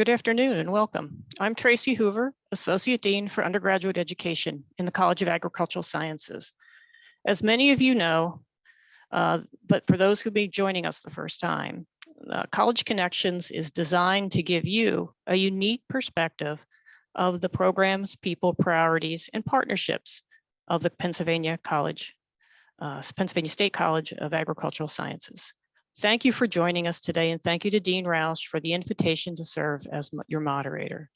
Good afternoon and welcome. I'm Tracy Hoover, Associate Dean for Undergraduate Education in the College of Agricultural Sciences. As many of you know, but for those who may be joining us the first time, College Connections is designed to give you a unique perspective of the programs, people, priorities, and partnerships of the Pennsylvania State College of Agricultural Sciences. Thank you for joining us today, and thank you to Dean Roush for the invitation to serve as your moderator.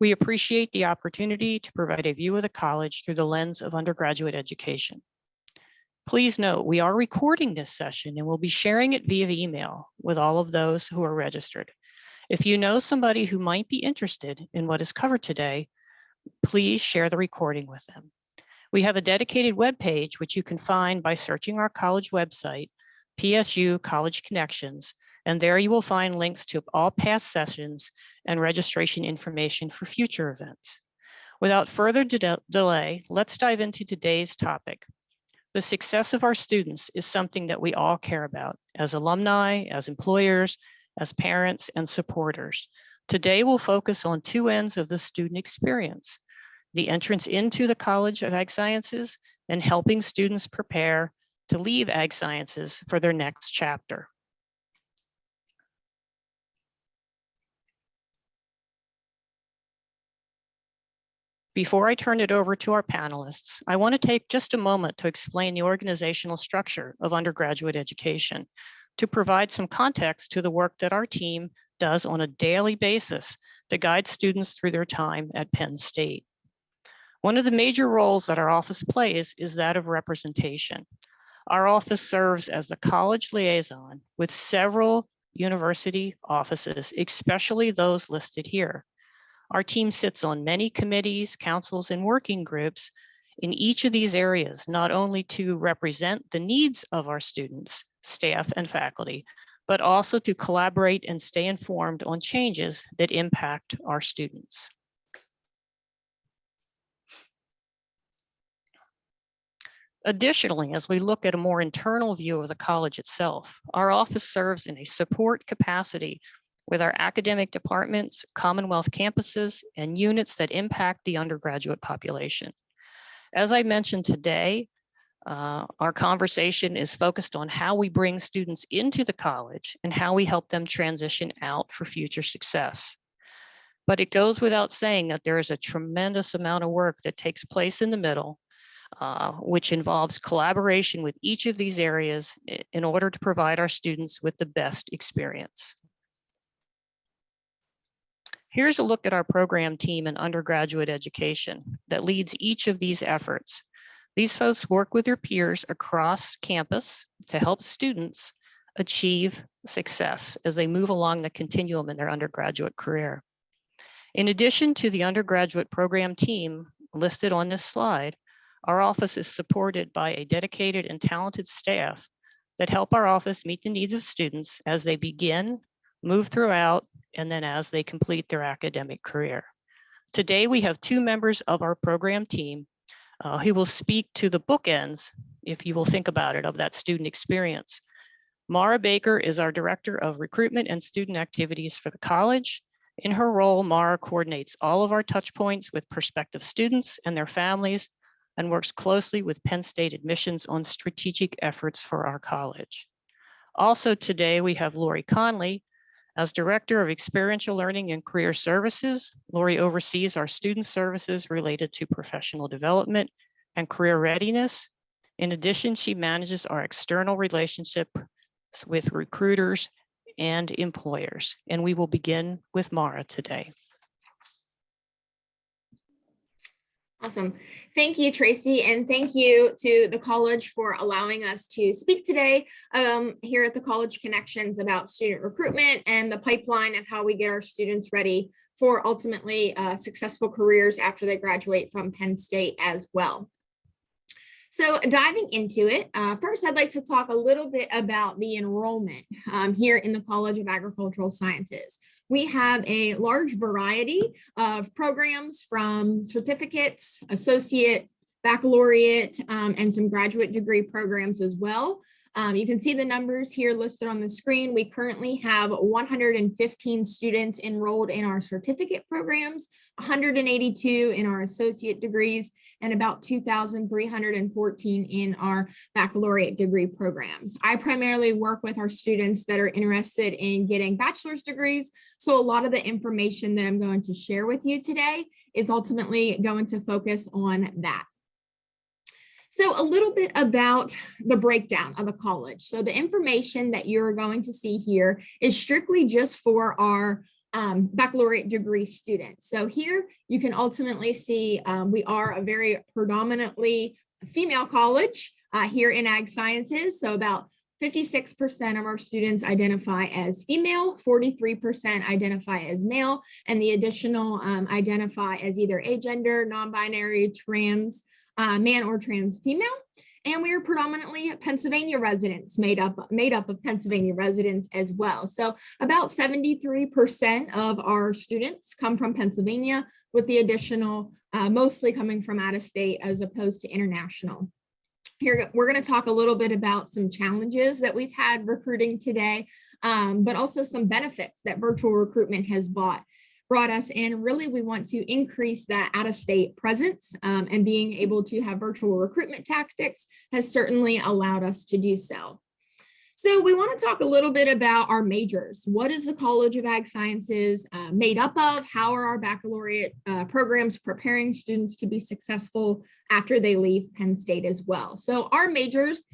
We appreciate the opportunity to provide a view of the college through the lens of undergraduate education. Please note, we are recording this session and we'll be sharing it via email with all of those who are registered. If you know somebody who might be interested in what is covered today, please share the recording with them. We have a dedicated webpage which you can find by searching our college website, PSU College Connections, and there you will find links to all past sessions and registration information for future events. Without further delay, let's dive into today's topic. The success of our students is something that we all care about as alumni, as employers, as parents, and supporters. Today we'll focus on two ends of the student experience: the entrance into the College of Ag Sciences and helping students prepare to leave Ag Sciences for their next chapter. Before I turn it over to our panelists, I want to take just a moment to explain the organizational structure of undergraduate education to provide some context to the work that our team does on a daily basis to guide students through their time at Penn State. One of the major roles that our office plays is that of representation. Our office serves as the college liaison with several university offices, especially those listed here. Our team sits on many committees, councils, and working groups in each of these areas, not only to represent the needs of our students, staff, and faculty, but also to collaborate and stay informed on changes that impact our students. Additionally, as we look at a more internal view of the college itself, our office serves in a support capacity with our academic departments, Commonwealth campuses, and units that impact the undergraduate population. As I mentioned today, our conversation is focused on how we bring students into the college and how we help them transition out for future success. But it goes without saying that there is a tremendous amount of work that takes place in the middle, which involves collaboration with each of these areas in order to provide our students with the best experience. Here's a look at our program team in undergraduate education that leads each of these efforts. These folks work with their peers across campus to help students achieve success as they move along the continuum in their undergraduate career. In addition to the undergraduate program team listed on this slide, our office is supported by a dedicated and talented staff that help our office meet the needs of students as they begin, move throughout, and then as they complete their academic career. Today, we have two members of our program team who will speak to the bookends, if you will think about it, of that student experience. Mara Baker is our Director of Recruitment and Student Activities for the college. In her role, Mara coordinates all of our touch points with prospective students and their families and works closely with Penn State admissions on strategic efforts for our college. Also today, we have Lori Connelly as Director of Experiential Learning and Career Services. Lori oversees our student services related to professional development and career readiness. In addition, she manages our external relationship with recruiters and employers. And we will begin with Mara today. Awesome. Thank you, Tracy, and thank you to the college for allowing us to speak today here at the College Connections about student recruitment and the pipeline of how we get our students ready for ultimately successful careers after they graduate from Penn State as well. So diving into it, first I'd like to talk a little bit about the enrollment here in the College of Agricultural Sciences. We have a large variety of programs from certificates, associate, baccalaureate, and some graduate degree programs as well. You can see the numbers here listed on the screen. We currently have 115 students enrolled in our certificate programs, 182 in our associate degrees, and about 2,314 in our baccalaureate degree programs. I primarily work with our students that are interested in getting bachelor's degrees, so a lot of the information that I'm going to share with you today is ultimately going to focus on that. So a little bit about the breakdown of a college. So the information that you're going to see here is strictly just for our baccalaureate degree students. So here you can ultimately see we are a very predominantly female college here in Ag Sciences. So about 56% of our students identify as female, 43% identify as male, and the additional identify as either agender, non-binary, trans, man or trans female. And we are predominantly Pennsylvania residents, made up of Pennsylvania residents as well. So about 73% of our students come from Pennsylvania, with the additional mostly coming from out of state as opposed to international. Here, we're going to talk a little bit about some challenges that we've had recruiting today, but also some benefits that virtual recruitment has brought us. And really, we want to increase that out-of-state presence, and being able to have virtual recruitment tactics has certainly allowed us to do so. So we want to talk a little bit about our majors. What is the College of Ag Sciences made up of? How are our baccalaureate programs preparing students to be successful after they leave Penn State as well? So our majors,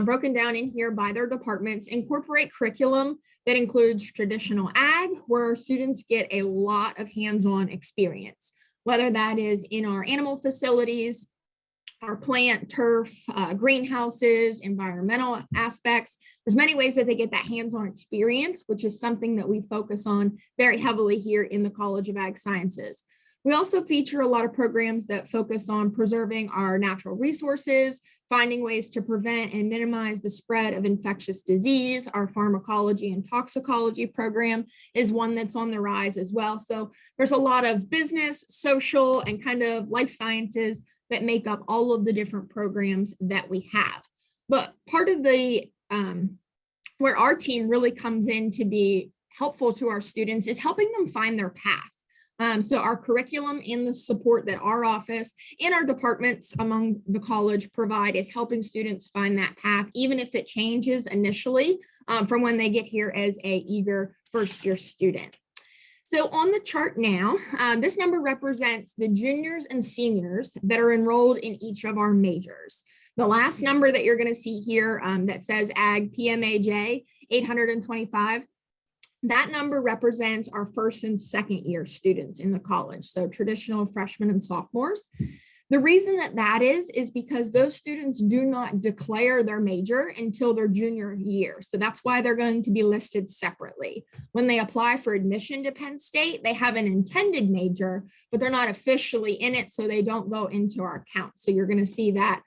broken down in here by their departments, incorporate curriculum that includes traditional ag, where students get a lot of hands-on experience, whether that is in our animal facilities, our plant, turf, greenhouses, environmental aspects. There's many ways that they get that hands-on experience, which is something that we focus on very heavily here in the College of Ag Sciences. We also feature a lot of programs that focus on preserving our natural resources, finding ways to prevent and minimize the spread of infectious disease. Our pharmacology and toxicology program is one that's on the rise as well. So there's a lot of business, social, and kind of life sciences that make up all of the different programs that we have. But part of the where our team really comes in to be helpful to our students is helping them find their path. So our curriculum and the support that our office and our departments among the college provide is helping students find that path, even if it changes initially from when they get here as a eager first-year student. So on the chart now, this number represents the juniors and seniors that are enrolled in each of our majors. The last number that you're going to see here that says Ag PMAJ 825, that number represents our first and second year students in the college, so traditional freshmen and sophomores. The reason that is because those students do not declare their major until their junior year. So that's why they're going to be listed separately. When they apply for admission to Penn State, they have an intended major, but they're not officially in it, so they don't go into our count. So you're going to see that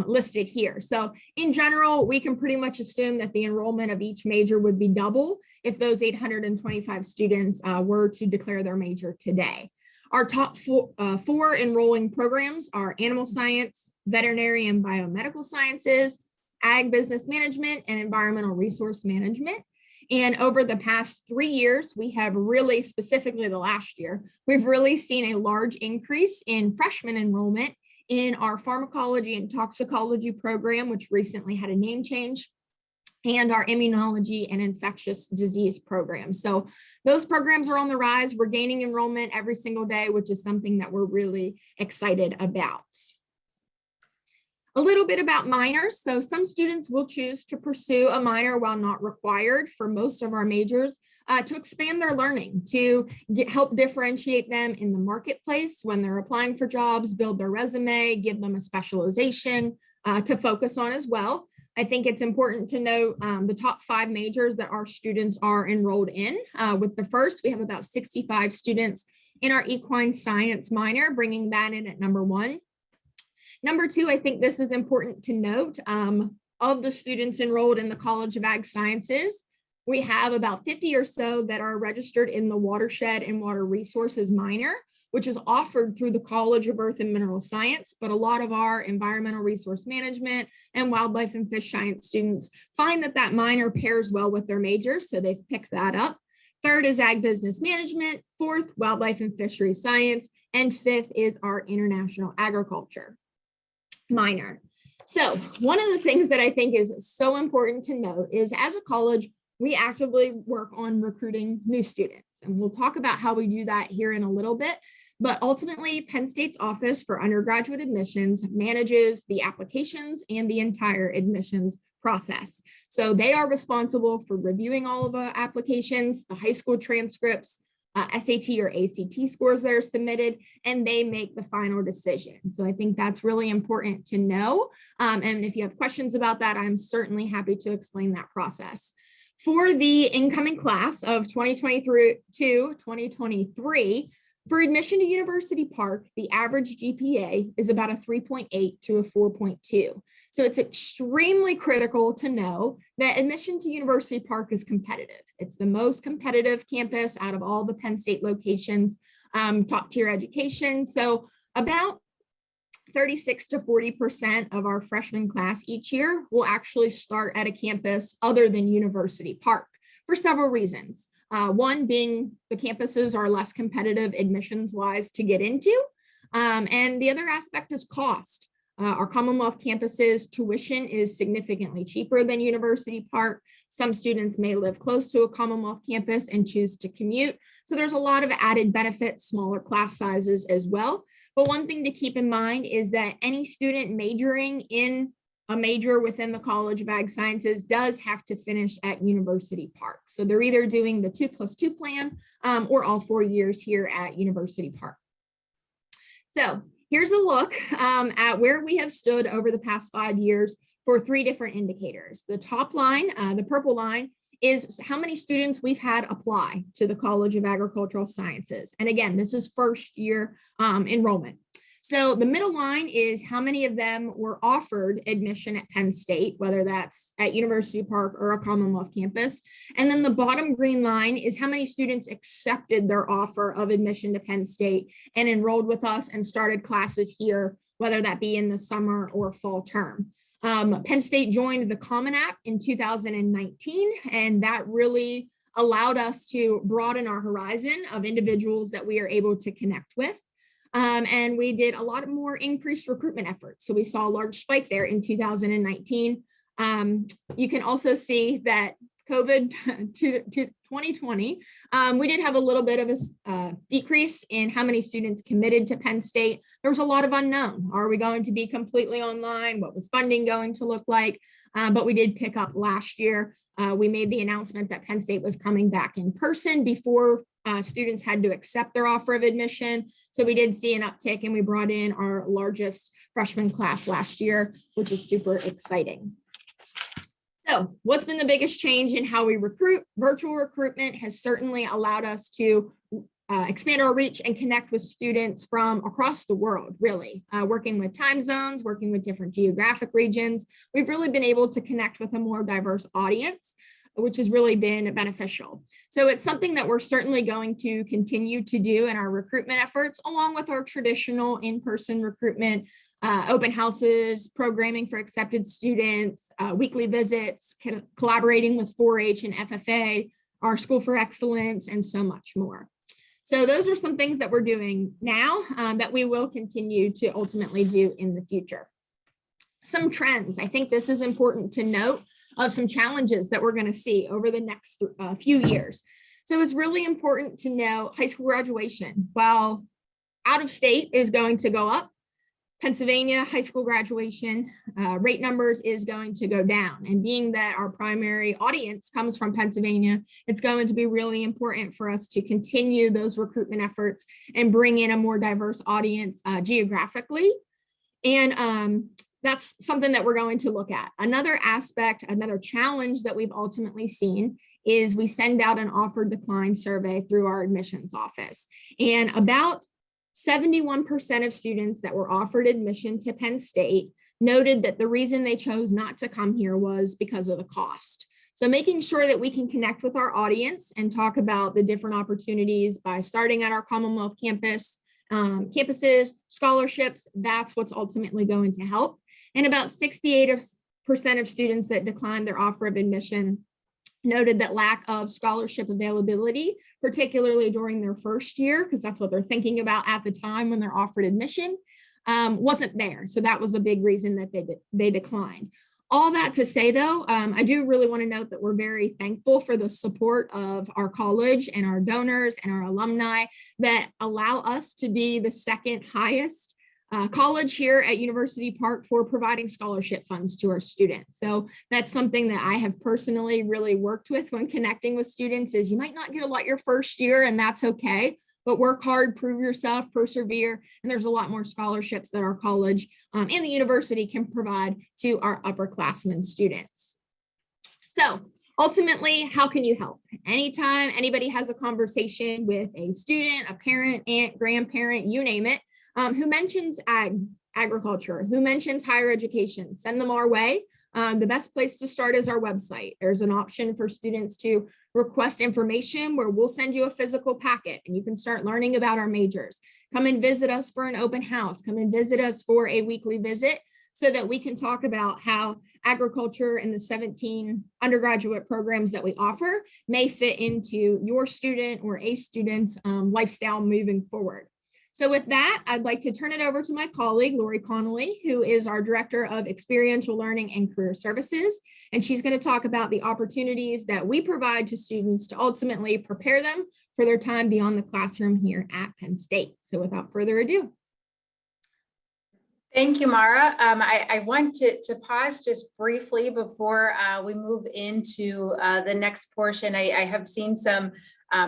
listed here. So in general, we can pretty much assume that the enrollment of each major would be double if those 825 students were to declare their major today. Our top four enrolling programs are animal science, veterinary and biomedical sciences, ag business management, and environmental resource management. And over the past 3 years, we have really, specifically the last year, we've really seen a large increase in freshman enrollment in our pharmacology and toxicology program, which recently had a name change, and our immunology and infectious disease program. So those programs are on the rise. We're gaining enrollment every single day, which is something that we're really excited about. A little bit about minors. So some students will choose to pursue a minor while not required for most of our majors to expand their learning, to help differentiate them in the marketplace when they're applying for jobs, build their resume, give them a specialization to focus on as well. I think it's important to note the top 5 majors that our students are enrolled in. With the first, we have about 65 students in our equine science minor, bringing that in at number 1. Number 2, I think this is important to note, of the students enrolled in the College of Ag Sciences, we have about 50 or so that are registered in the watershed and water resources minor, which is offered through the College of Earth and Mineral Science, but a lot of our environmental resource management and wildlife and fish science students find that that minor pairs well with their major, so they've picked that up. Third is Ag Business Management. Fourth, Wildlife and Fisheries Science. And fifth is our International Agriculture minor. So one of the things that I think is so important to note is, as a college, we actively work on recruiting new students. And we'll talk about how we do that here in a little bit. But ultimately, Penn State's Office for Undergraduate Admissions manages the applications and the entire admissions process. So they are responsible for reviewing all of the applications, the high school transcripts, SAT or ACT scores that are submitted, and they make the final decision. So I think that's really important to know. And if you have questions about that, I'm certainly happy to explain that process. For the incoming class of 2023, for admission to University Park, the average GPA is about a 3.8 to a 4.2. So it's extremely critical to know that admission to University Park is competitive. It's the most competitive campus out of all the Penn State locations, top tier education. So about 36 to 40% of our freshman class each year will actually start at a campus other than University Park for several reasons. One being the campuses are less competitive admissions wise to get into. And the other aspect is cost. Our Commonwealth campuses tuition is significantly cheaper than University Park. Some students may live close to a Commonwealth campus and choose to commute. So there's a lot of added benefits, smaller class sizes as well. But one thing to keep in mind is that any student majoring in a major within the College of Ag Sciences does have to finish at University Park. So they're either doing the 2+2 plan or all 4 years here at University Park. So here's a look at where we have stood over the past 5 years for 3 different indicators. The top line, the purple line, is how many students we've had apply to the College of Agricultural Sciences. And again, this is first year enrollment. So the middle line is how many of them were offered admission at Penn State, whether that's at University Park or a Commonwealth campus. And then the bottom green line is how many students accepted their offer of admission to Penn State and enrolled with us and started classes here, whether that be in the summer or fall term. Penn State joined the Common App in 2019, and that really allowed us to broaden our horizon of individuals that we are able to connect with. And we did a lot more increased recruitment efforts. So we saw a large spike there in 2019. You can also see that COVID to 2020, we did have a little bit of a decrease in how many students committed to Penn State. There was a lot of unknown. Are we going to be completely online? What was funding going to look like? But we did pick up last year. We made the announcement that Penn State was coming back in person before students had to accept their offer of admission. So we did see an uptick, and we brought in our largest freshman class last year, which is super exciting. So what's been the biggest change in how we recruit? Virtual recruitment has certainly allowed us to expand our reach and connect with students from across the world, really. Working with time zones, working with different geographic regions, we've really been able to connect with a more diverse audience, which has really been beneficial. So it's something that we're certainly going to continue to do in our recruitment efforts, along with our traditional in-person recruitment, open houses, programming for accepted students, weekly visits, collaborating with 4-H and FFA, our School for Excellence, and so much more. So those are some things that we're doing now that we will continue to ultimately do in the future. Some trends, I think this is important to note, of some challenges that we're going to see over the next few years. So it's really important to know high school graduation. While out of state is going to go up, Pennsylvania high school graduation rate numbers is going to go down. And being that our primary audience comes from Pennsylvania, it's going to be really important for us to continue those recruitment efforts and bring in a more diverse audience geographically. And that's something that we're going to look at. Another aspect, another challenge that we've ultimately seen is we send out an offer decline survey through our admissions office. And about 71% of students that were offered admission to Penn State noted that the reason they chose not to come here was because of the cost. So making sure that we can connect with our audience and talk about the different opportunities by starting at our Commonwealth campus campuses, scholarships, that's what's ultimately going to help. And about 68% of students that declined their offer of admission noted that lack of scholarship availability, particularly during their first year, because that's what they're thinking about at the time when they're offered admission, wasn't there. So that was a big reason that they declined. All that to say, though, I do really want to note that we're very thankful for the support of our college and our donors and our alumni that allow us to be the second highest college here at University Park for providing scholarship funds to our students. So that's something that I have personally really worked with when connecting with students is you might not get a lot your first year, and that's okay, but work hard, prove yourself, persevere, and there's a lot more scholarships that our college and the university can provide to our upperclassmen students. So ultimately, how can you help? Anytime anybody has a conversation with a student, a parent, aunt, grandparent, you name it, who mentions agriculture, who mentions higher education, send them our way. The best place to start is our website. There's an option for students to request information where we'll send you a physical packet and you can start learning about our majors. Come and visit us for an open house. Come and visit us for a weekly visit so that we can talk about how agriculture and the 17 undergraduate programs that we offer may fit into your student or a student's lifestyle moving forward. So with that, I'd like to turn it over to my colleague, Lori Connelly, who is our Director of Experiential Learning and Career Services. And she's going to talk about the opportunities that we provide to students to ultimately prepare them for their time beyond the classroom here at Penn State. So without further ado. Thank you, Mara. I want to pause just briefly before we move into the next portion. I have seen some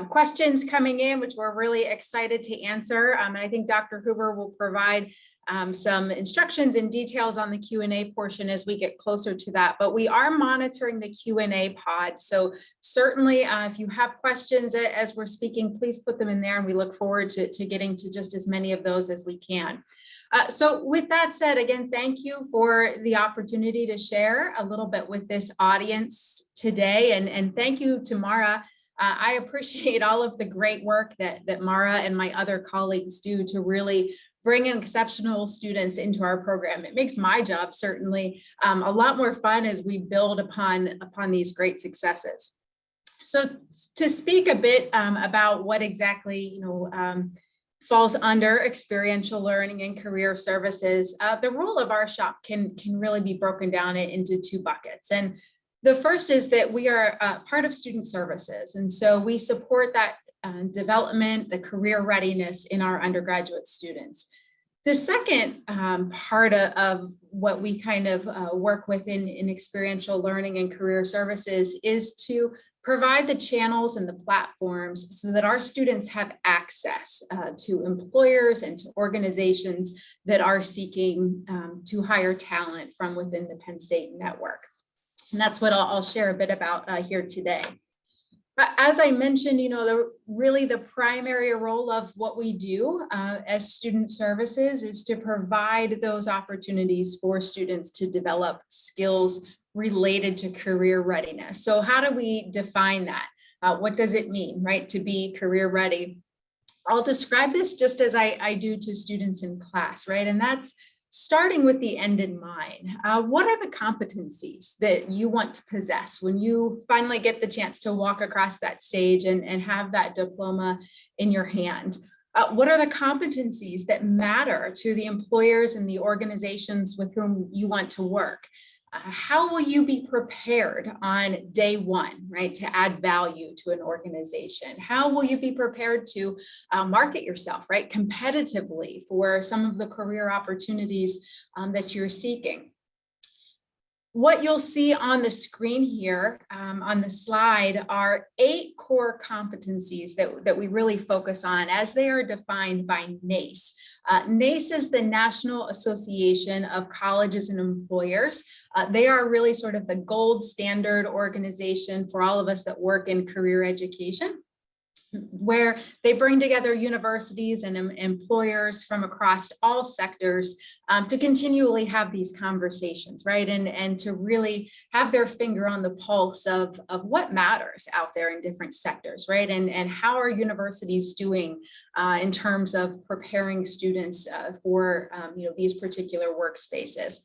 questions coming in, which we're really excited to answer. And I think Dr. Hoover will provide some instructions and details on the Q&A portion as we get closer to that. But we are monitoring the Q&A pod. So certainly if you have questions as we're speaking, please put them in there. And we look forward to getting to just as many of those as we can. So with that said, again, thank you for the opportunity to share a little bit with this audience today. And thank you to Mara. I appreciate all of the great work that Mara and my other colleagues do to really bring in exceptional students into our program. It makes my job certainly a lot more fun as we build upon these great successes. So to speak a bit about what exactly falls under experiential learning and career services, the role of our shop can really be broken down into two buckets. And the first is that we are part of student services. And so we support that development, the career readiness in our undergraduate students. The second part of what we kind of work with in experiential learning and career services is to provide the channels and the platforms so that our students have access to employers and to organizations that are seeking to hire talent from within the Penn State network. And that's what I'll share a bit about here today. As I mentioned, the primary role of what we do as student services is to provide those opportunities for students to develop skills related to career readiness. So how do we define that? What does it mean, right, to be career ready? I'll describe this just as I do to students in class, right? And that's starting with the end in mind. What are the competencies that you want to possess when you finally get the chance to walk across that stage and have that diploma in your hand? What are the competencies that matter to the employers and the organizations with whom you want to work? How will you be prepared on day one, right, to add value to an organization? How will you be prepared to market yourself, right, competitively for some of the career opportunities that you're seeking? What you'll see on the screen here on the slide are 8 core competencies that we really focus on as they are defined by NACE. NACE is the National Association of Colleges and Employers. They are really sort of the gold standard organization for all of us that work in career education. where they bring together universities and employers from across all sectors to continually have these conversations, right? And to really have their finger on the pulse of what matters out there in different sectors, right? And how are universities doing in terms of preparing students for these particular workspaces.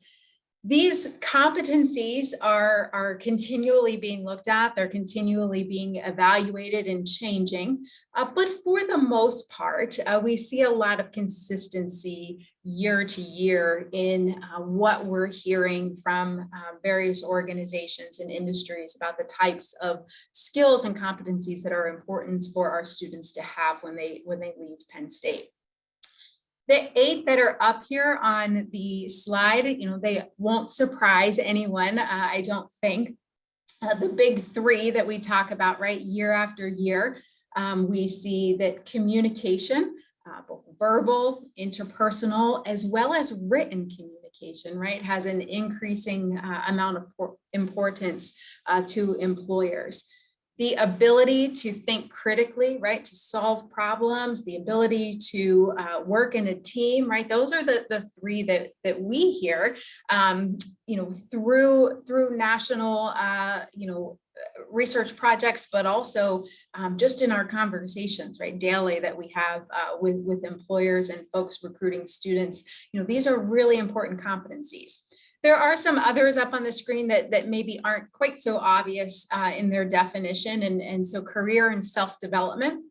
These competencies are continually being looked at, they're continually being evaluated and changing, but for the most part, we see a lot of consistency year to year in what we're hearing from various organizations and industries about the types of skills and competencies that are important for our students to have when they leave Penn State. The 8 that are up here on the slide, they won't surprise anyone, I don't think. The big 3 that we talk about, right, year after year, we see that communication, both verbal, interpersonal, as well as written communication, right, has an increasing amount of importance to employers. The ability to think critically, right, to solve problems, the ability to work in a team, right, those are the 3 that we hear, through national, research projects, but also just in our conversations, right, daily that we have with employers and folks recruiting students. These are really important competencies. There are some others up on the screen that maybe aren't quite so obvious in their definition. And so career and self-development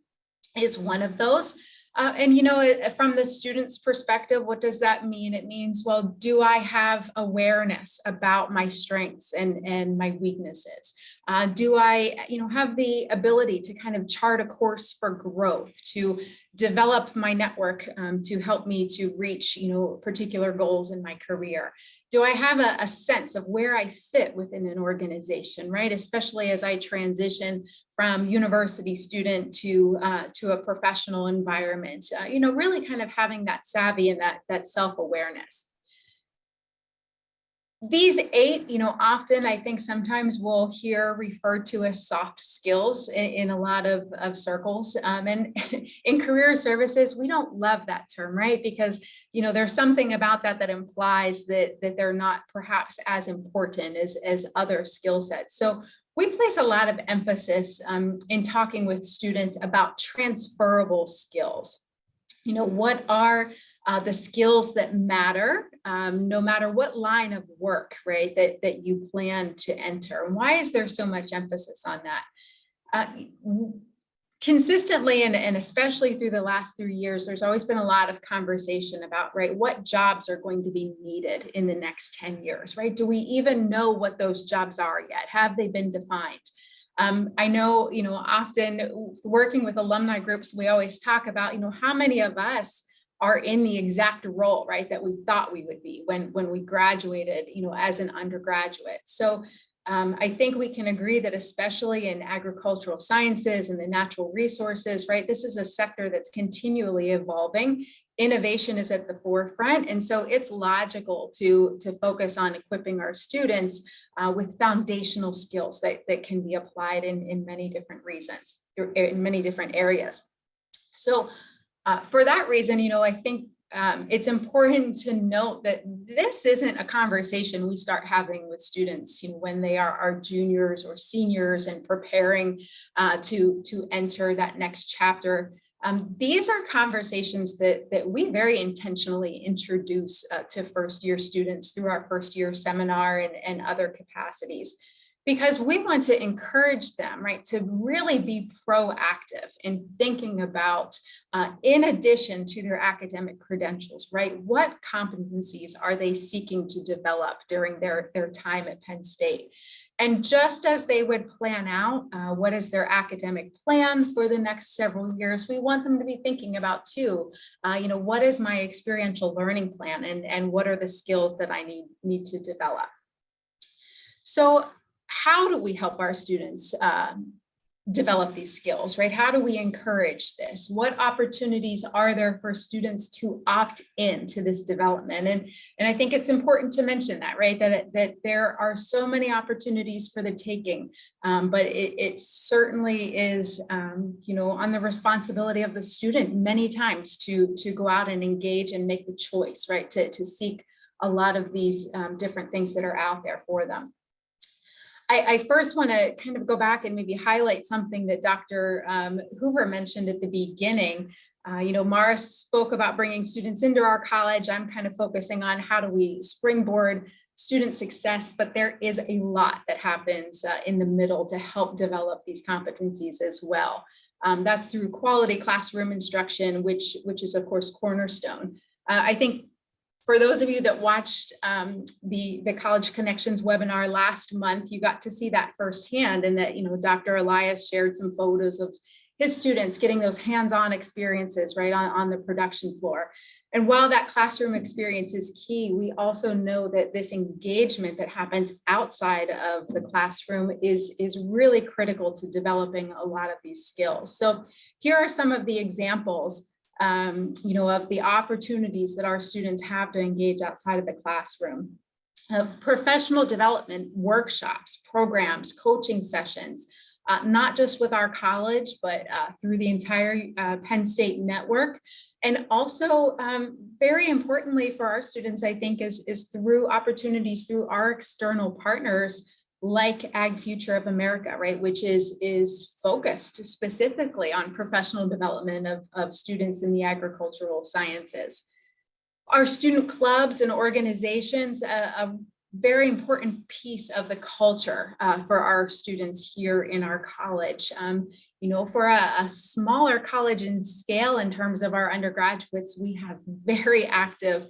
is one of those. From the student's perspective, what does that mean? It means, well, do I have awareness about my strengths and my weaknesses? Do I, have the ability to kind of chart a course for growth, to develop my network to help me to reach, particular goals in my career? Do I have a sense of where I fit within an organization, right? Especially as I transition from university student to a professional environment, really kind of having that savvy and that self-awareness. These 8, often I think sometimes we'll hear referred to as soft skills in a lot of circles. And in career services, we don't love that term, right? Because, there's something about that implies that they're not perhaps as important as other skill sets. So we place a lot of emphasis in talking with students about transferable skills. What are the skills that matter, no matter what line of work, right, that you plan to enter? And why is there so much emphasis on that? Consistently, and especially through the last 3 years, there's always been a lot of conversation about, right, what jobs are going to be needed in the next 10 years, right? Do we even know what those jobs are yet? Have they been defined? I know, often working with alumni groups, we always talk about, how many of us are in the exact role, right, that we thought we would be when we graduated, as an undergraduate. So I think we can agree that especially in agricultural sciences and the natural resources, right, this is a sector that's continually evolving. Innovation is at the forefront. And so it's logical to focus on equipping our students with foundational skills that can be applied in many different reasons, in many different areas. So for that reason, I think it's important to note that this isn't a conversation we start having with students, when they are our juniors or seniors and preparing to enter that next chapter. These are conversations that we very intentionally introduce to first-year students through our first-year seminar and other capacities, because we want to encourage them, right, to really be proactive in thinking about, in addition to their academic credentials, right, what competencies are they seeking to develop during their time at Penn State? And just as they would plan out what is their academic plan for the next several years, we want them to be thinking about too, what is my experiential learning plan, and what are the skills that I need to develop? So how do we help our students develop these skills, right? How do we encourage this? What opportunities are there for students to opt in to this development? And I think it's important to mention that, right? That there are so many opportunities for the taking, but it certainly is, you know, on the responsibility of the student many times to go out and engage and make the choice, right? To seek a lot of these different things that are out there for them. I first want to kind of go back and maybe highlight something that Dr. Hoover mentioned at the beginning. You know, Mara spoke about bringing students into our college. I'm kind of focusing on how do we springboard student success, but there is a lot that happens in the middle to help develop these competencies as well. That's through quality classroom instruction, which is of course cornerstone. I think for those of you that watched the College Connections webinar last month, you got to see that firsthand, and that, you know, Dr. Elias shared some photos of his students getting those hands-on experiences right on the production floor. And while that classroom experience is key, we also know that this engagement that happens outside of the classroom is really critical to developing a lot of these skills. So here are some of the examples you know, of the opportunities that our students have to engage outside of the classroom. Professional development workshops, programs, coaching sessions, not just with our college, but through the entire Penn State network. And also, very importantly for our students, I think, is through opportunities through our external partners, like Ag Future of America, right, which is focused specifically on professional development of students in the agricultural sciences. Our student clubs and organizations, a very important piece of the culture for our students here in our college. You know, for a smaller college in scale in terms of our undergraduates, we have very active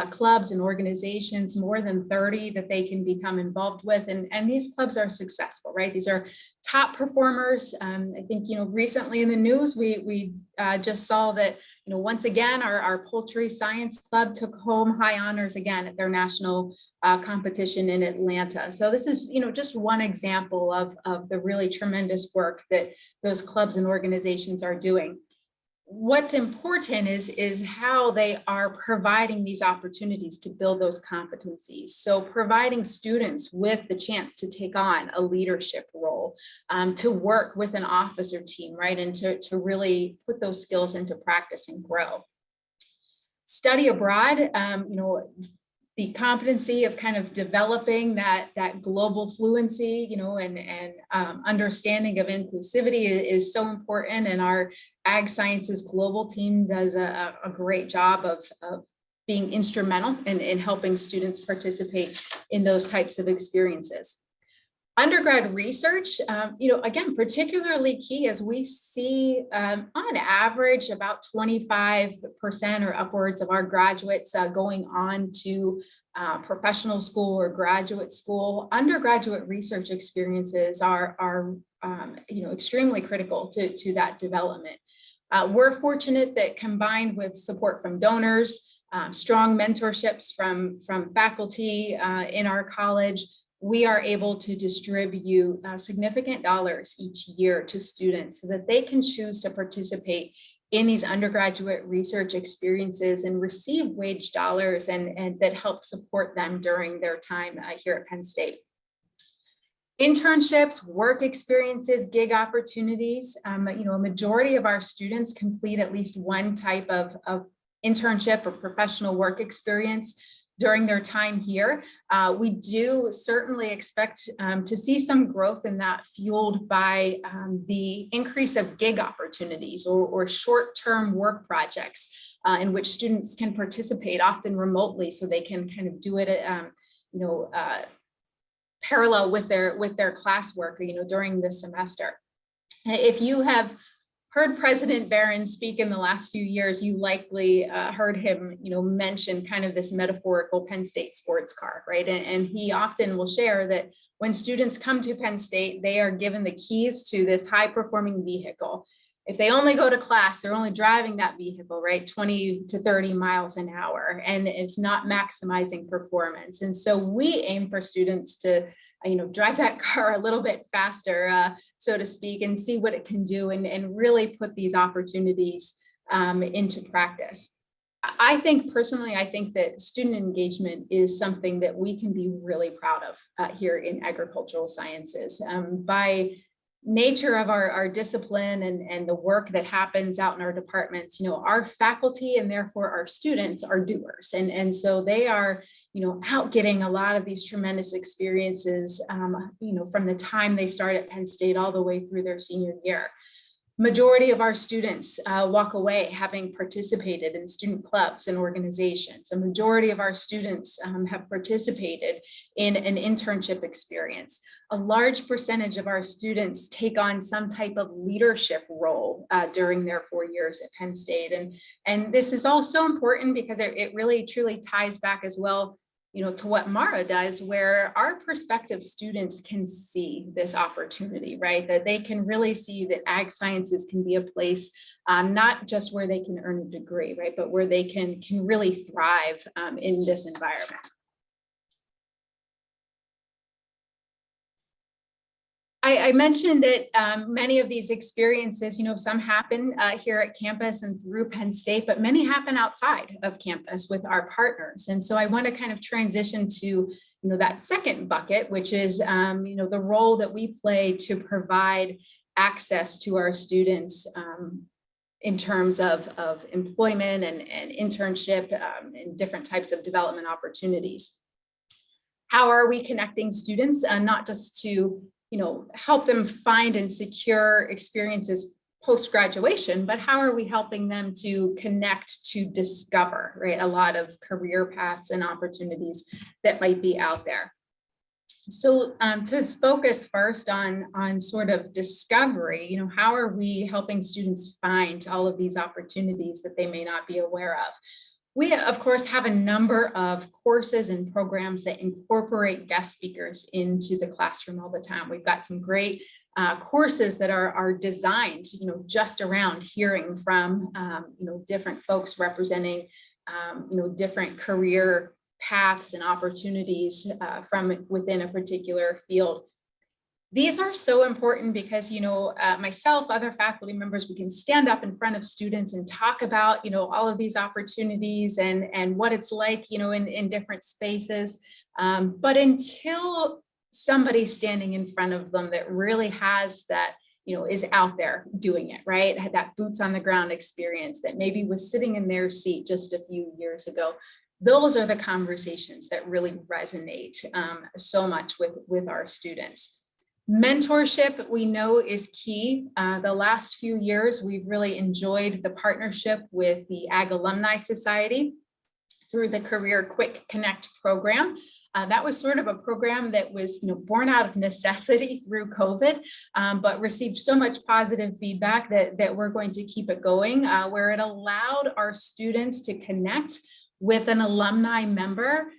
clubs and organizations, more than 30 that they can become involved with. And these clubs are successful, right? These are top performers. I think, you know, recently in the news, we just saw that, you know, once again, our poultry science club took home high honors again at their national competition in Atlanta. So this is, you know, just one example of the really tremendous work that those clubs and organizations are doing. What's important is how they are providing these opportunities to build those competencies. So providing students with the chance to take on a leadership role, to work with an officer team, right? And to really put those skills into practice and grow. Study abroad, you know, the competency of kind of developing that global fluency, you know, and understanding of inclusivity is so important. And our Ag Sciences Global team does a great job of being instrumental in helping students participate in those types of experiences. Undergrad research, you know, again, particularly key as we see on average about 25% or upwards of our graduates going on to professional school or graduate school. Undergraduate research experiences are you know, extremely critical to that development. We're fortunate that combined with support from donors, strong mentorships from faculty in our college, we are able to distribute significant dollars each year to students so that they can choose to participate in these undergraduate research experiences and receive wage dollars and that help support them during their time here at Penn State. Internships, work experiences, gig opportunities. You know, a majority of our students complete at least one type of internship or professional work experience during their time here. We do certainly expect to see some growth in that, fueled by the increase of gig opportunities or short-term work projects in which students can participate, often remotely, so they can kind of do it you know, parallel with their classwork, you know, during this semester. If you have heard President Barron speak in the last few years, you likely heard him, you know, mention kind of this metaphorical Penn State sports car, right? And he often will share that when students come to Penn State, they are given the keys to this high-performing vehicle. If they only go to class, they're only driving that vehicle, right, 20 to 30 miles an hour, and it's not maximizing performance. And so we aim for students to, drive that car a little bit faster, so to speak, and see what it can do, and really put these opportunities into practice. I think personally, I think that student engagement is something that we can be really proud of here in agricultural sciences. By nature of our discipline and the work that happens out in our departments, our faculty and therefore our students are doers. And so they are, out getting a lot of these tremendous experiences, from the time they start at Penn State all the way through their senior year. Majority of our students walk away having participated in student clubs and organizations. A majority of our students have participated in an internship experience. A large percentage of our students take on some type of leadership role during their 4 years at Penn State. And this is all so important because it really truly ties back as well, to what Mara does, where our prospective students can see this opportunity, right? That they can really see that ag sciences can be a place, not just where they can earn a degree, right? But where they can really thrive in this environment. I mentioned that many of these experiences, some happen here at campus and through Penn State, but many happen outside of campus with our partners. And so I want to kind of transition to, that second bucket, which is, the role that we play to provide access to our students in terms of employment and internship and different types of development opportunities. How are we connecting students, not just to help them find and secure experiences post-graduation, but how are we helping them to connect to discover, right, a lot of career paths and opportunities that might be out there. So to focus first on sort of discovery, how are we helping students find all of these opportunities that they may not be aware of? We, of course, have a number of courses and programs that incorporate guest speakers into the classroom all the time. We've got some great courses that are designed, just around hearing from, different folks representing, different career paths and opportunities from within a particular field. These are so important because, myself, other faculty members, we can stand up in front of students and talk about, all of these opportunities and what it's like, in different spaces. But until somebody's standing in front of them that really has that, is out there doing it, right? Had that boots on the ground experience that maybe was sitting in their seat just a few years ago. Those are the conversations that really resonate so much with our students. Mentorship, we know, is key. The last few years, we've really enjoyed the partnership with the Ag Alumni Society through the Career Quick Connect program. That was sort of a program that was, born out of necessity through COVID, but received so much positive feedback that we're going to keep it going, where it allowed our students to connect with an alumni member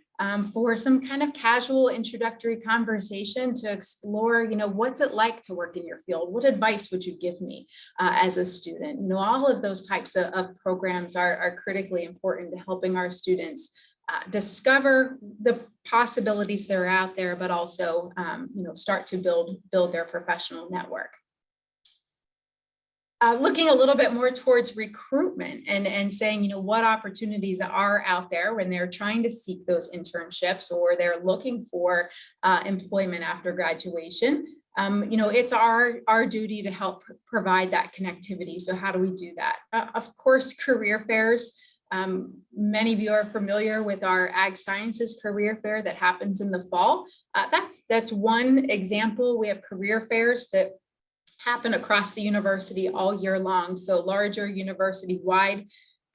for some kind of casual introductory conversation to explore, what's it like to work in your field? What advice would you give me as a student? All of those types of programs are critically important to helping our students discover the possibilities that are out there, but also, start to build their professional network. Looking a little bit more towards recruitment and saying, what opportunities are out there when they're trying to seek those internships or they're looking for employment after graduation. It's our duty to help provide that connectivity. So how do we do that? Of course, career fairs. Many of you are familiar with our Ag Sciences career fair that happens in the fall. That's one example. We have career fairs that happen across the university all year long. So larger university-wide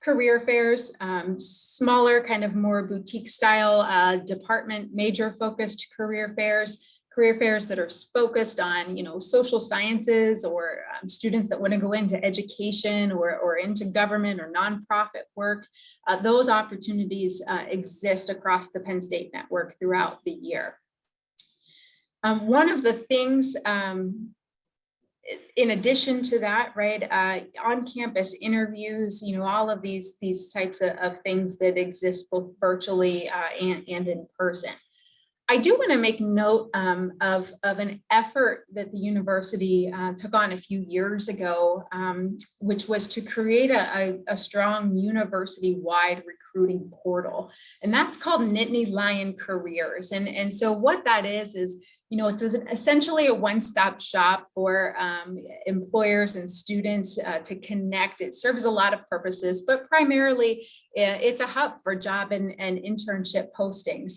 career fairs, smaller, kind of more boutique style department major focused career fairs that are focused on, social sciences or students that want to go into education or into government or nonprofit work. Those opportunities exist across the Penn State network throughout the year. One of the things, in addition to that, right, on-campus interviews, all of these types of things that exist both virtually and in person. I do want to make note of an effort that the university took on a few years ago, which was to create a strong university-wide recruiting portal. And that's called Nittany Lion Careers. And so what that is, it's essentially a one-stop shop for employers and students to connect. It serves a lot of purposes, but primarily it's a hub for job and internship postings.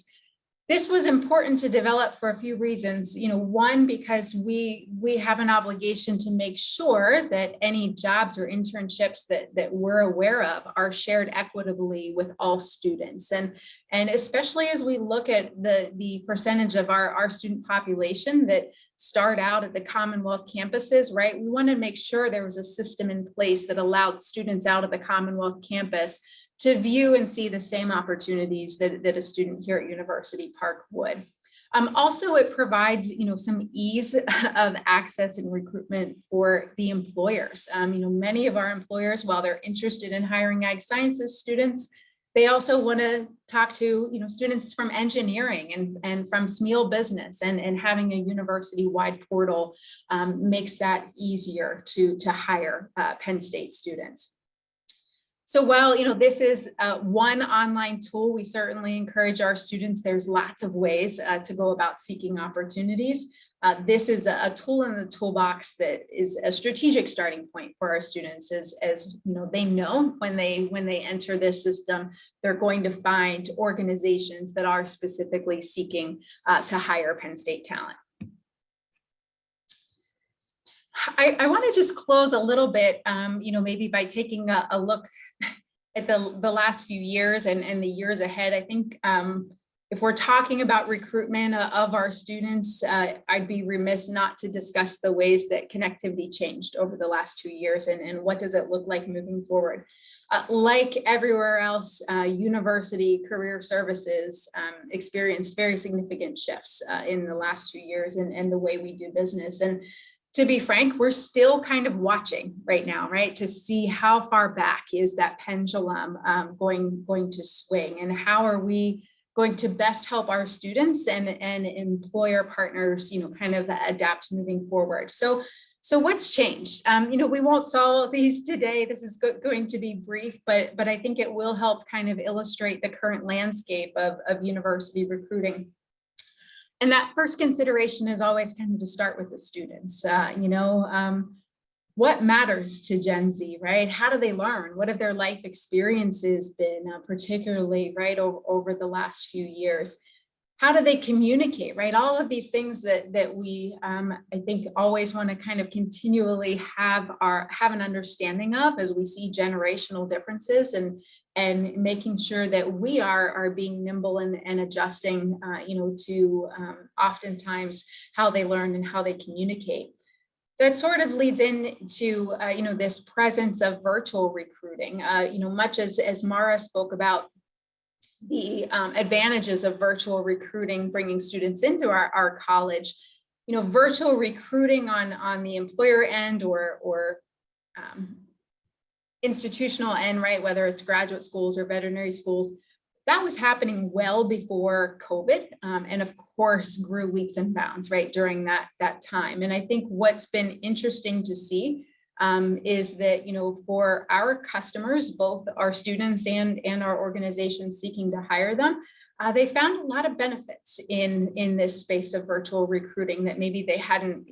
This was important to develop for a few reasons. One, because we have an obligation to make sure that any jobs or internships that we're aware of are shared equitably with all students. And especially as we look at the percentage of our student population that start out at the Commonwealth campuses, right? We want to make sure there was a system in place that allowed students out of the Commonwealth campus to view and see the same opportunities that a student here at University Park would. Also, it provides, some ease of access and recruitment for the employers. Many of our employers, while they're interested in hiring ag sciences students, they also want to talk to, students from engineering and from small business, and having a university-wide portal makes that easier to hire Penn State students. So while this is one online tool, we certainly encourage our students. There's lots of ways to go about seeking opportunities. This is a tool in the toolbox that is a strategic starting point for our students, as they know when they enter this system, they're going to find organizations that are specifically seeking to hire Penn State talent. I want to just close a little bit, maybe by taking a look at the last few years and the years ahead. I think if we're talking about recruitment of our students, I'd be remiss not to discuss the ways that connectivity changed over the last 2 years, and what does it look like moving forward. Like everywhere else, university career services experienced very significant shifts in the last 2 years and the way we do business. And to be frank, we're still kind of watching right now, right, to see how far back is that pendulum going to swing, and how are we going to best help our students and employer partners, kind of adapt moving forward. So what's changed? We won't solve these today. This is going to be brief, but I think it will help kind of illustrate the current landscape of university recruiting. And that first consideration is always kind of to start with the students. What matters to Gen Z, right? How do they learn? What have their life experiences been, particularly right over the last few years? How do they communicate, right? All of these things that we, I think, always want to kind of continually have an understanding of as we see generational differences, and making sure that we are being nimble and adjusting, to oftentimes how they learn and how they communicate. That sort of leads into, this presence of virtual recruiting. Much as Mara spoke about the advantages of virtual recruiting, bringing students into our college, virtual recruiting on the employer end or institutional end, right, whether it's graduate schools or veterinary schools, that was happening well before COVID, and of course grew leaps and bounds right during that time. And I think what's been interesting to see is that, for our customers, both our students and our organizations seeking to hire them, they found a lot of benefits in this space of virtual recruiting that maybe they hadn't,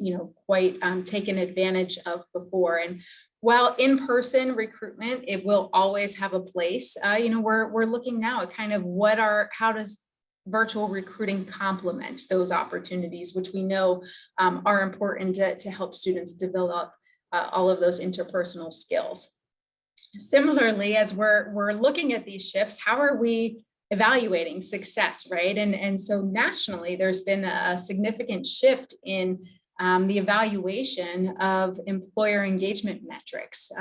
quite taken advantage of before. And while in-person recruitment, it will always have a place, we're looking now at kind of how does virtual recruiting complement those opportunities, which we know are important to help students develop all of those interpersonal skills. Similarly, as we're looking at these shifts, how are we evaluating success, right? And so nationally, there's been a significant shift in the evaluation of employer engagement metrics.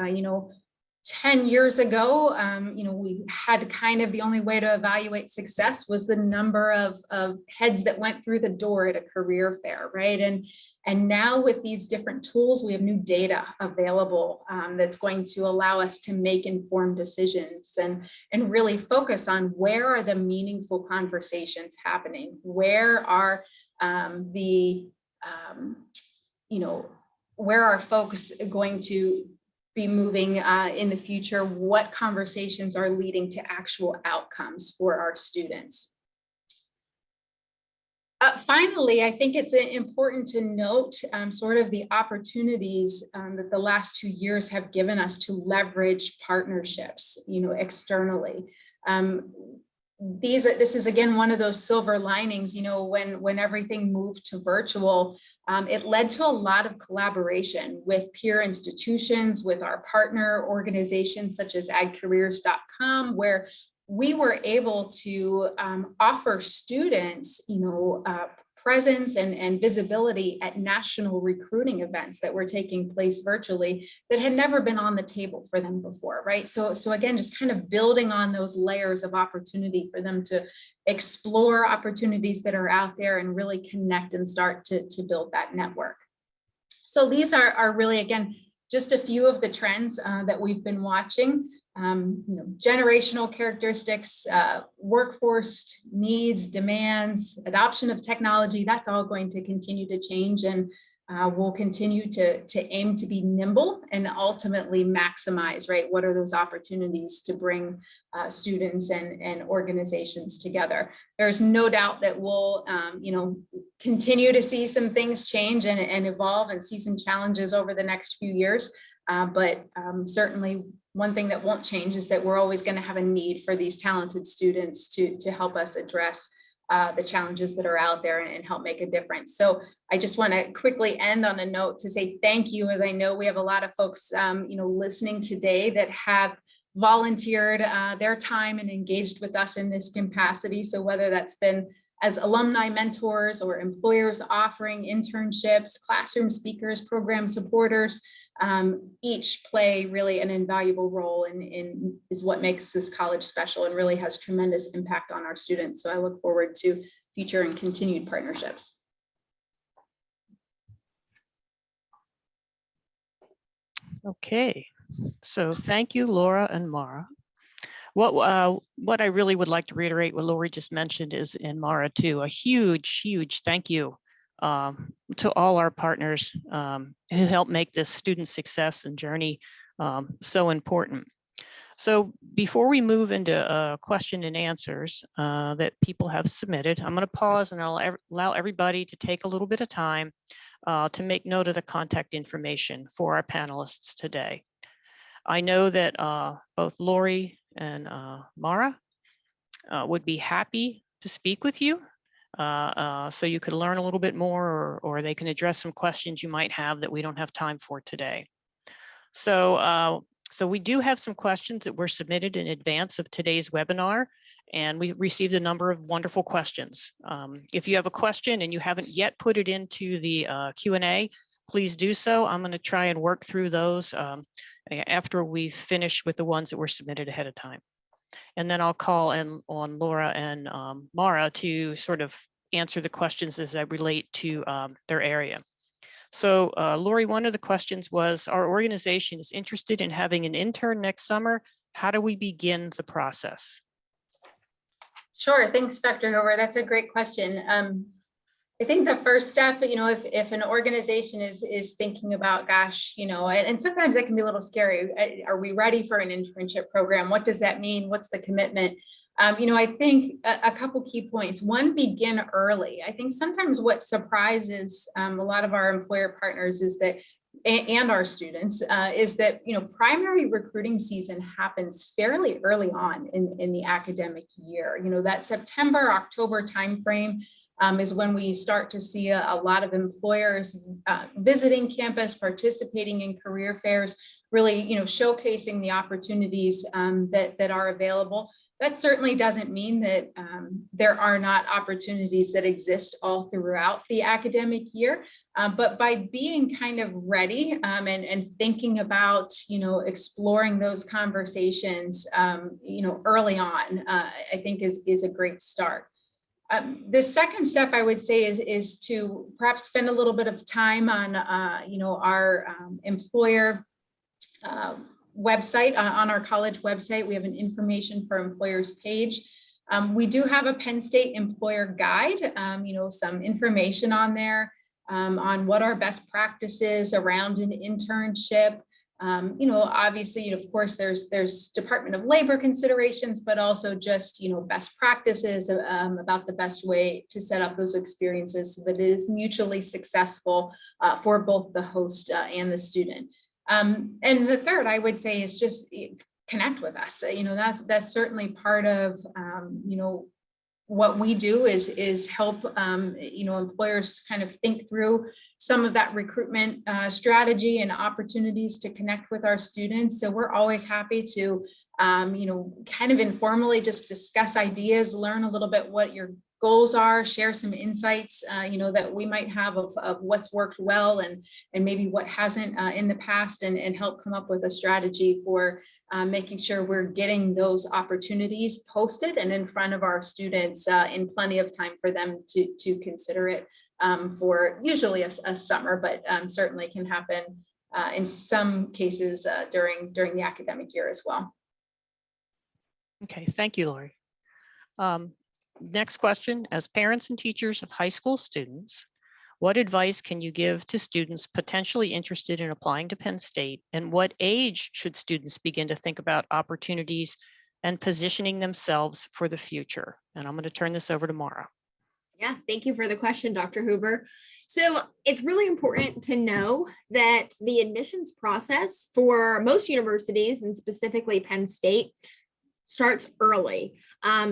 10 years ago, we had kind of the only way to evaluate success was the number of heads that went through the door at a career fair, right? And now with these different tools, we have new data available that's going to allow us to make informed decisions and really focus on where are the meaningful conversations happening, where are where are folks going to be moving in the future, what conversations are leading to actual outcomes for our students. Finally, I think it's important to note sort of the opportunities that the last 2 years have given us to leverage partnerships, externally. This is again one of those silver linings, when everything moved to virtual, it led to a lot of collaboration with peer institutions, with our partner organizations such as agcareers.com, where we were able to offer students, presence and visibility at national recruiting events that were taking place virtually that had never been on the table for them before, right? So again, just kind of building on those layers of opportunity for them to explore opportunities that are out there and really connect and start to build that network. So these are really, again, just a few of the trends that we've been watching. Generational characteristics, workforce needs, demands, adoption of technology, that's all going to continue to change, and we'll continue to aim to be nimble and ultimately maximize, right? What are those opportunities to bring students and organizations together? There's no doubt that we'll, continue to see some things change and evolve and see some challenges over the next few years. But certainly one thing that won't change is that we're always going to have a need for these talented students to help us address the challenges that are out there and help make a difference. So I just want to quickly end on a note to say thank you, as I know we have a lot of folks listening today that have volunteered their time and engaged with us in this capacity. So whether that's been as alumni mentors or employers offering internships, classroom speakers, program supporters, each play really an invaluable role in is what makes this college special and really has tremendous impact on our students. So I look forward to future and continued partnerships. Okay, so thank you, Laura and Mara. What I really would like to reiterate what Lori just mentioned is, and Mara too, a huge thank you to all our partners who help make this student success and journey so important. So before we move into question and answers that people have submitted, I'm going to pause and I'll allow everybody to take a little bit of time to make note of the contact information for our panelists today. I know that both Lori and Mara would be happy to speak with you so you could learn a little bit more, or they can address some questions you might have that we don't have time for today. So we do have some questions that were submitted in advance of today's webinar, and we received a number of wonderful questions. If you have a question and you haven't yet put it into the Q&A, please do so. I'm going to try and work through those after we finish with the ones that were submitted ahead of time. And then I'll call in on Laura and Mara to sort of answer the questions as they relate to their area. So Lori, one of the questions was, our organization is interested in having an intern next summer. How do we begin the process? Sure, thanks, Dr. Hoover. That's a great question. I think the first step, if an organization is thinking about, gosh, and sometimes that can be a little scary. Are we ready for an internship program? What does that mean? What's the commitment? I think a couple key points. One, begin early. I think sometimes what surprises a lot of our employer partners is that, and our students, is that, primary recruiting season happens fairly early on in the academic year. That September, October timeframe is when we start to see a lot of employers visiting campus, participating in career fairs, really, showcasing the opportunities that are available. That certainly doesn't mean that there are not opportunities that exist all throughout the academic year. But by being kind of ready and thinking about, exploring those conversations, early on, I think is a great start. The second step I would say is to perhaps spend a little bit of time on, our employer website. On our college website, we have an information for employers page. We do have a Penn State employer guide, some information on there on what our best practices around an internship. Obviously, of course, there's Department of Labor considerations, but also just, best practices about the best way to set up those experiences so that it is mutually successful for both the host and the student. And the third, I would say, is just connect with us. That's certainly part of, what we do is help, employers kind of think through some of that recruitment strategy and opportunities to connect with our students. So we're always happy to, kind of informally just discuss ideas, learn a little bit what your goals are, share some insights, that we might have of what's worked well and maybe what hasn't in the past, and help come up with a strategy for making sure we're getting those opportunities posted and in front of our students in plenty of time for them to consider it for usually a summer, but certainly can happen in some cases during the academic year as well. Okay, thank you, Lori. Next question, as parents and teachers of high school students, what advice can you give to students potentially interested in applying to Penn State? And what age should students begin to think about opportunities and positioning themselves for the future? And I'm going to turn this over to Mara. Yeah, thank you for the question, Dr. Hoover. So it's really important to know that the admissions process for most universities, and specifically Penn State, starts early.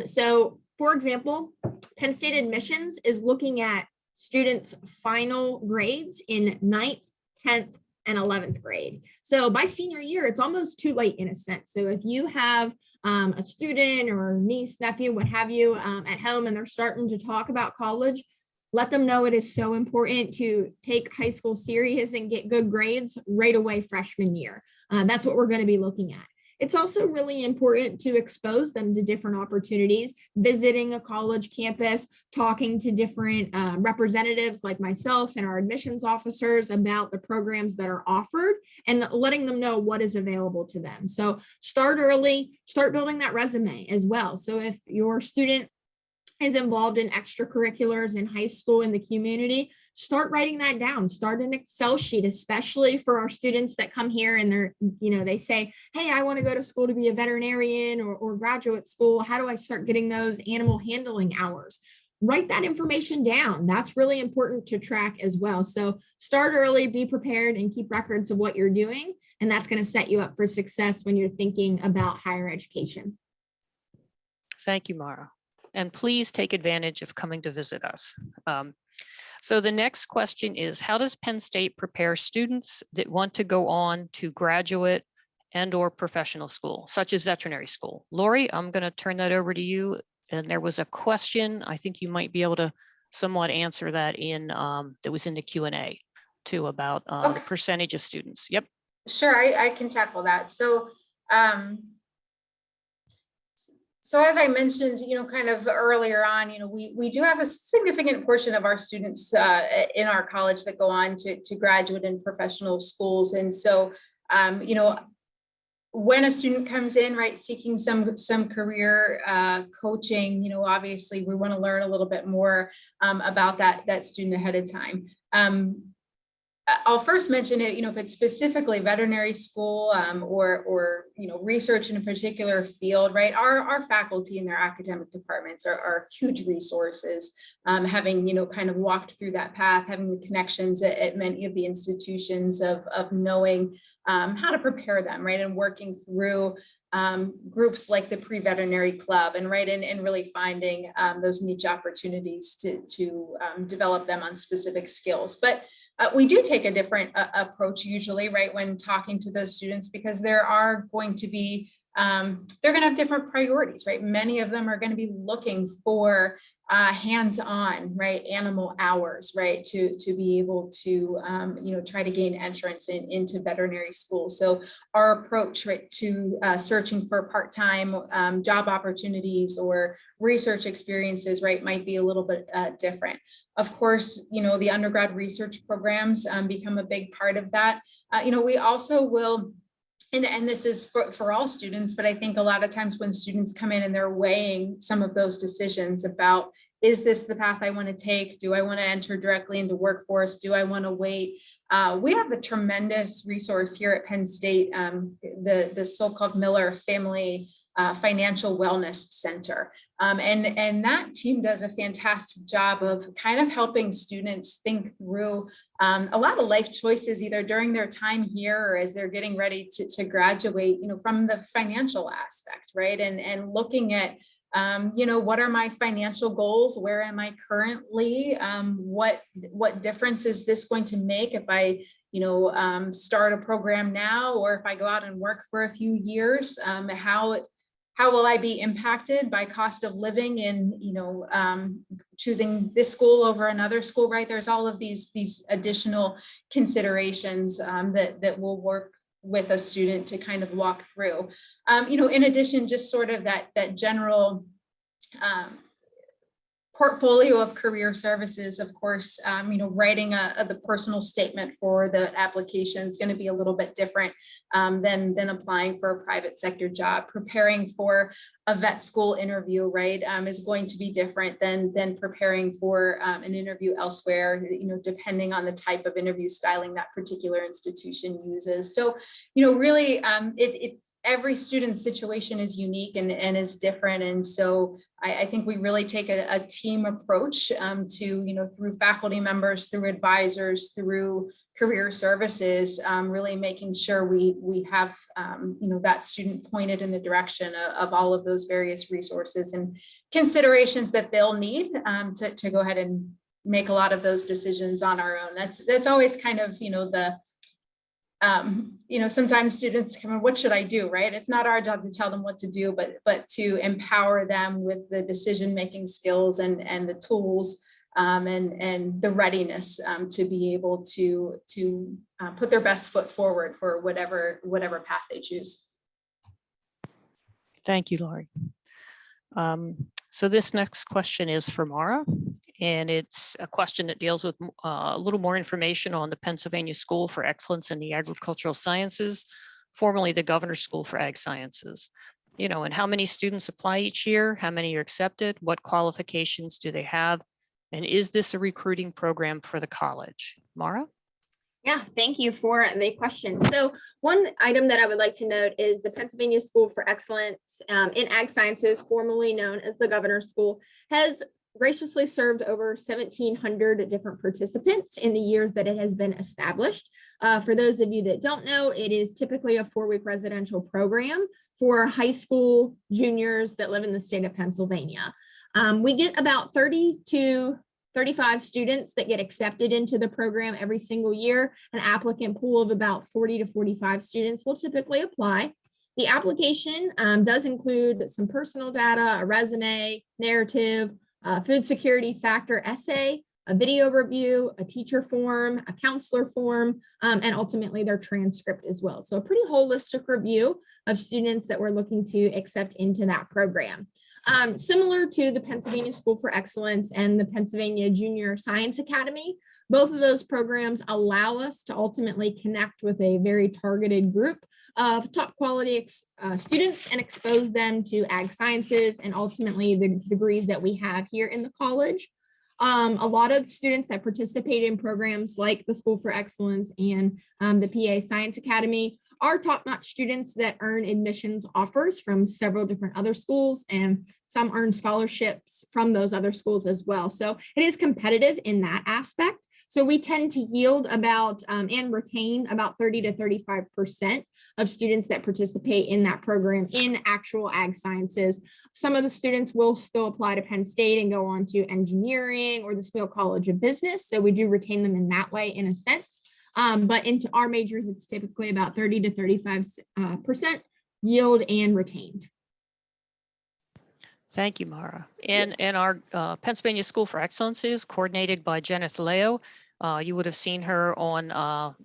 So for example, Penn State admissions is looking at students' final grades in 9th, 10th, and 11th grade. So by senior year, it's almost too late in a sense. So if you have a student or niece, nephew, what have you at home, and they're starting to talk about college, let them know it is so important to take high school serious and get good grades right away freshman year. That's what we're going to be looking at. It's also really important to expose them to different opportunities, visiting a college campus, talking to different representatives like myself and our admissions officers about the programs that are offered and letting them know what is available to them. So start early, start building that resume as well. So if your student is involved in extracurriculars in high school in the community, start writing that down. Start an Excel sheet, especially for our students that come here and they're, they say, hey, I want to go to school to be a veterinarian or graduate school. How do I start getting those animal handling hours? Write that information down. That's really important to track as well. So start early, be prepared, and keep records of what you're doing. And that's going to set you up for success when you're thinking about higher education. Thank you, Mara. And please take advantage of coming to visit us. So the next question is, how does Penn State prepare students that want to go on to graduate and or professional school, such as veterinary school? Lori, I'm going to turn that over to you. And there was a question, I think you might be able to somewhat answer that that was in the Q&A too, about the percentage of students. Yep. Sure, I can tackle that. So as I mentioned, kind of earlier on, we do have a significant portion of our students in our college that go on to graduate and professional schools. And so, when a student comes in, right, seeking some career coaching, obviously we want to learn a little bit more about that student ahead of time. I'll first mention it, if it's specifically veterinary school or research in a particular field, right? Our faculty in their academic departments are huge resources. Having, kind of walked through that path, having the connections at many of the institutions of knowing how to prepare them, right? And working through, groups like the pre-veterinary club, and and really finding those niche opportunities to develop them on specific skills. But we do take a different approach usually, right, when talking to those students, because there are going to be, they're going to have different priorities, right? Many of them are going to be looking for hands-on, right, animal hours, right, to be able to, try to gain entrance into veterinary school. So our approach, right, to searching for part-time job opportunities or research experiences, right, might be a little bit different. Of course, the undergrad research programs become a big part of that. We also will, and this is for all students, but I think a lot of times when students come in and they're weighing some of those decisions about, is this the path I want to take? Do I want to enter directly into workforce? Do I want to wait? We have a tremendous resource here at Penn State, the so-called Miller Family Financial Wellness Center. And that team does a fantastic job of kind of helping students think through a lot of life choices, either during their time here or as they're getting ready to graduate, from the financial aspect, right? And looking at, what are my financial goals? Where am I currently? What difference is this going to make if I, start a program now, or if I go out and work for a few years? How will I be impacted by cost of living in, choosing this school over another school, right? There's all of these additional considerations that will work with a student to kind of walk through. In addition, just sort of that general portfolio of career services, of course, writing the personal statement for the application is going to be a little bit different than applying for a private sector job. Preparing for a vet school interview, right, is going to be different than preparing for an interview elsewhere, depending on the type of interview styling that particular institution uses. So, really, every student's situation is unique and is different. And so I think we really take a team approach to, through faculty members, through advisors, through career services, really making sure we have, that student pointed in the direction of all of those various resources and considerations that they'll need to go ahead and make a lot of those decisions on our own. That's always kind of, sometimes students come in, what should I do, right? It's not our job to tell them what to do, but to empower them with the decision-making skills and the tools and the readiness to be able to put their best foot forward for whatever path they choose. Thank you, Laurie. So this next question is for Mara, and it's a question that deals with a little more information on the Pennsylvania School for Excellence in the Agricultural Sciences, formerly the Governor's School for Ag Sciences. And how many students apply each year? How many are accepted? What qualifications do they have? And is this a recruiting program for the college? Mara? Yeah, thank you for the question. So one item that I would like to note is the Pennsylvania School for Excellence in Ag Sciences, formerly known as the Governor's School, has graciously served over 1,700 different participants in the years that it has been established. For those of you that don't know, it is typically a 4-week residential program for high school juniors that live in the state of Pennsylvania. We get about 30 to 35 students that get accepted into the program every single year. An applicant pool of about 40 to 45 students will typically apply. The application does include some personal data, a resume, narrative, food security factor essay, a video review, a teacher form, a counselor form, and ultimately their transcript as well. So a pretty holistic review of students that we're looking to accept into that program. Similar to the Pennsylvania School for Excellence and the Pennsylvania Junior Science Academy, both of those programs allow us to ultimately connect with a very targeted group of top quality students and expose them to ag sciences and ultimately the degrees that we have here in the college. A lot of students that participate in programs like the School for Excellence and the PA Science Academy are top-notch students that earn admissions offers from several different other schools, and some earn scholarships from those other schools as well. So it is competitive in that aspect, So we tend to yield about and retain about 30 to 35% of students that participate in that program in actual ag sciences. Some of the students will still apply to Penn State and go on to engineering or the Smeal College of Business. So we do retain them in that way in a sense. But into our majors, it's typically about 30 to 35% yield and retained. Thank you, Mara. And our Pennsylvania School for Excellence is coordinated by Jenith Leo. You would have seen her on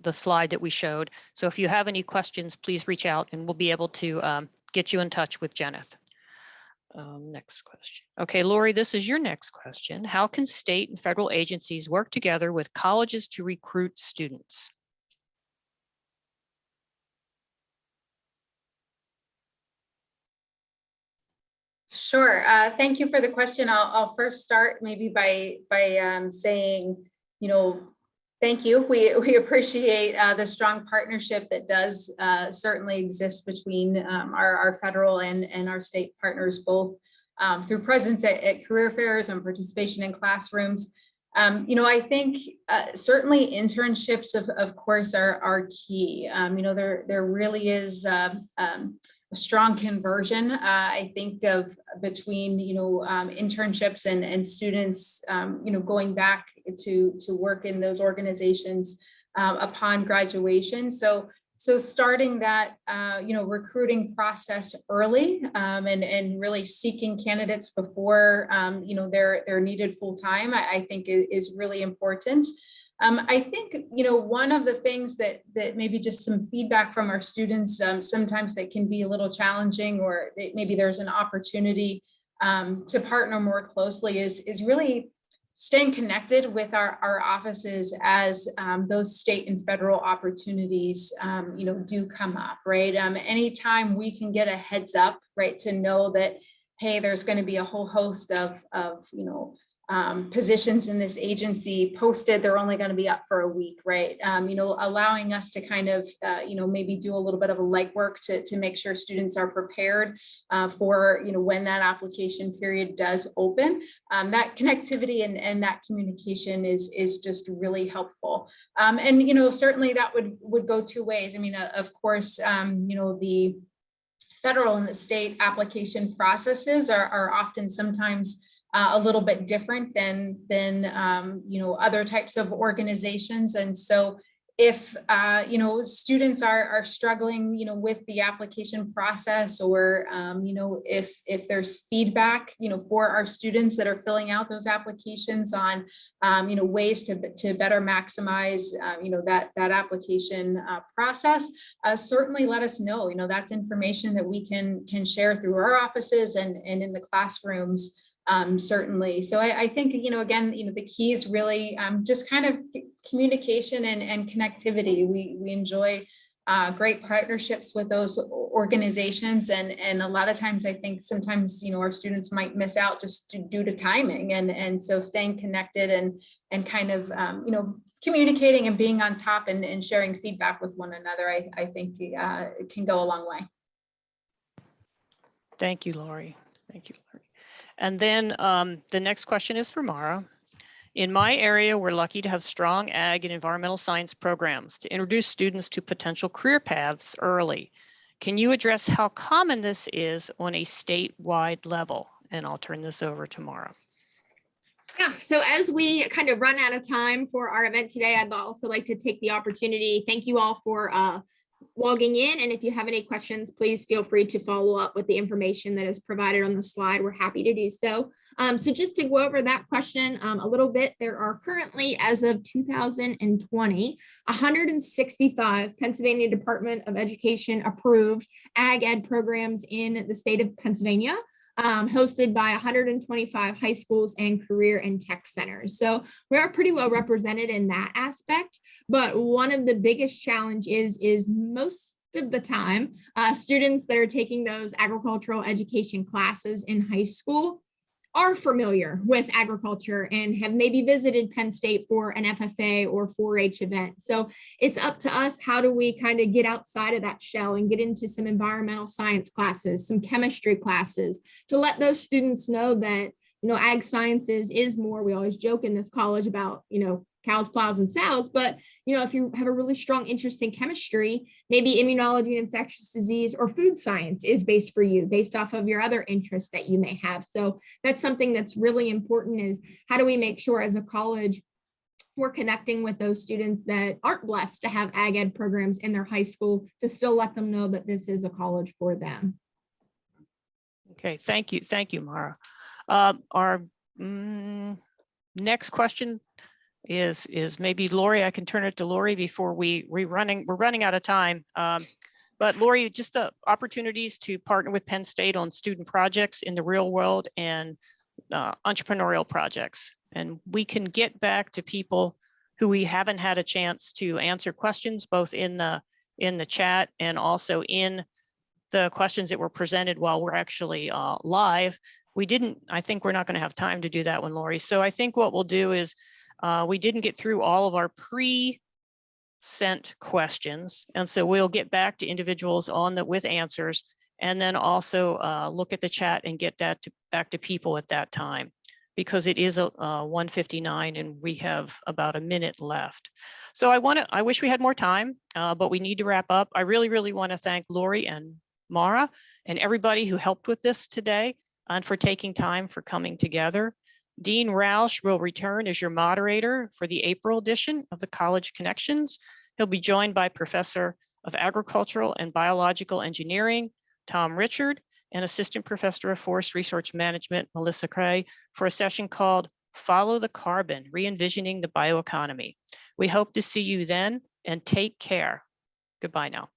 the slide that we showed. So if you have any questions, please reach out and we'll be able to get you in touch with Jenith. Next question. Okay, Lori, this is your next question. How can state and federal agencies work together with colleges to recruit students? Sure. Thank you for the question. I'll first start maybe by saying, thank you. We appreciate the strong partnership that does certainly exist between our federal and our state partners, both through presence at career fairs and participation in classrooms. I think certainly internships, of course, are key. There really is a strong conversion, I think, of between internships and students going back to work in those organizations upon graduation. So starting that recruiting process early and really seeking candidates before they're needed full time, I think is really important. I think, one of the things that maybe just some feedback from our students, sometimes that can be a little challenging, or maybe there's an opportunity to partner more closely is really staying connected with our offices as those state and federal opportunities, do come up, right? Anytime we can get a heads up, right, to know that, hey, there's going to be a whole host of positions in this agency posted, they're only going to be up for a week, right? Allowing us to kind of, maybe do a little bit of a legwork to make sure students are prepared for, when that application period does open. That connectivity and that communication is just really helpful. And, certainly that would go two ways. I mean, of course, the federal and the state application processes are often sometimes a little bit different than other types of organizations. And so if students are struggling with the application process, or if there's feedback for our students that are filling out those applications on ways to better maximize that application process, certainly let us know. That's information that we can share through our offices and in the classrooms. Certainly. So I think, again, the key is really just kind of communication and connectivity. We enjoy great partnerships with those organizations. And a lot of times, I think sometimes, our students might miss out just due to timing. And so staying connected and kind of, communicating and being on top and sharing feedback with one another, I think it can go a long way. Thank you, Lori. Thank you, Lori. And then the next question is for Mara. In my area, we're lucky to have strong ag and environmental science programs to introduce students to potential career paths early. Can you address how common this is on a statewide level? And I'll turn this over to Mara. Yeah, so as we kind of run out of time for our event today, I'd also like to take the opportunity. Thank you all for logging in. And if you have any questions, please feel free to follow up with the information that is provided on the slide. We're happy to do so. So just to go over that question a little bit, there are currently, as of 2020, 165 Pennsylvania Department of Education approved ag ed programs in the state of Pennsylvania, hosted by 125 high schools and career and tech centers. So we are pretty well represented in that aspect. But one of the biggest challenges is most of the time, students that are taking those agricultural education classes in high school are familiar with agriculture and have maybe visited Penn State for an FFA or 4-H event. So it's up to us. How do we kind of get outside of that shell and get into some environmental science classes, some chemistry classes, to let those students know that ag sciences is more, we always joke in this college about, cows, plows, and sows, but, if you have a really strong interest in chemistry, maybe immunology and infectious disease or food science is based for you based off of your other interests that you may have. So that's something that's really important, is how do we make sure as a college we're connecting with those students that aren't blessed to have ag ed programs in their high school, to still let them know that this is a college for them. Okay, thank you, Mara. Our next question is maybe Lori. I can turn it to Lori before we're running out of time. But Lori, just the opportunities to partner with Penn State on student projects in the real world and entrepreneurial projects. And we can get back to people who we haven't had a chance to answer questions, both in the chat and also in the questions that were presented while we're actually live. I think we're not going to have time to do that one, Lori. So I think what we'll do is we didn't get through all of our pre-sent questions. And so we'll get back to individuals with answers, and then also look at the chat and get that back to people at that time, because it is 1:59 and we have about a minute left. So I wish we had more time, but we need to wrap up. I really, really want to thank Lori and Mara and everybody who helped with this today, and for taking time for coming together. Dean Roush will return as your moderator for the April edition of the College Connections. He'll be joined by Professor of Agricultural and Biological Engineering, Tom Richard, and Assistant Professor of Forest Resource Management, Melissa Cray, for a session called Follow the Carbon, Re-envisioning the Bioeconomy. We hope to see you then, and take care. Goodbye now.